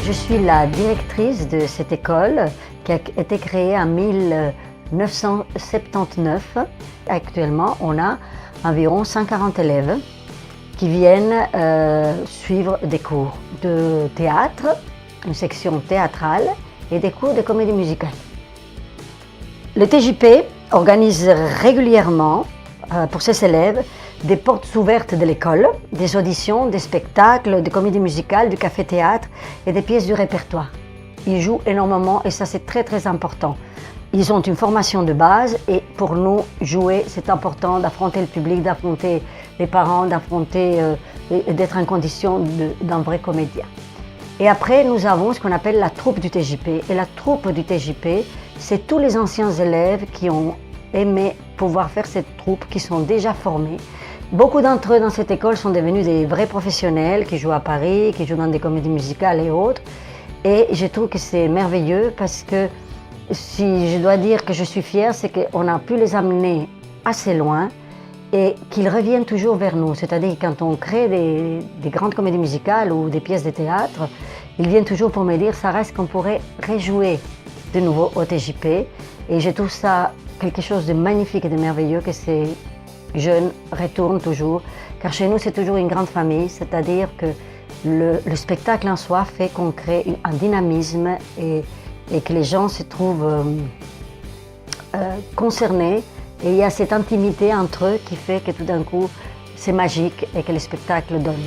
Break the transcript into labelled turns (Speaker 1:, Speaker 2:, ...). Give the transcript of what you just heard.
Speaker 1: Je suis la directrice de cette école qui a été créée en 1979. Actuellement, on a environ 140 élèves qui viennent suivre des cours de théâtre, une section théâtrale et des cours de comédie musicale. Le TJP organise régulièrement pour ses élèves des portes ouvertes de l'école, des auditions, des spectacles, des comédies musicales, du café-théâtre et des pièces du répertoire. Ils jouent énormément et ça c'est très important. Ils ont une formation de base et pour nous, jouer c'est important d'affronter le public, d'affronter les parents, d'affronter et d'être en condition d'un vrai comédien. Et après, nous avons ce qu'on appelle la troupe du TJP. Et la troupe du TJP, c'est tous les anciens élèves qui ont aimé pouvoir faire cette troupe, qui sont déjà formés. Beaucoup d'entre eux dans cette école sont devenus des vrais professionnels qui jouent à Paris, qui jouent dans des comédies musicales et autres. Et je trouve que c'est merveilleux parce que si je dois dire que je suis fière, c'est qu'on a pu les amener assez loin et qu'ils reviennent toujours vers nous. C'est-à-dire que quand on crée des grandes comédies musicales ou des pièces de théâtre, ils viennent toujours pour me dire ça reste qu'on pourrait rejouer de nouveau au TJP. Et je trouve ça quelque chose de magnifique et de merveilleux que ces jeunes retournent toujours. Car chez nous, c'est toujours une grande famille, c'est-à-dire que le spectacle en soi fait qu'on crée un dynamisme et que les gens se trouvent concernés. Et il y a cette intimité entre eux qui fait que tout d'un coup, c'est magique et que le spectacle donne.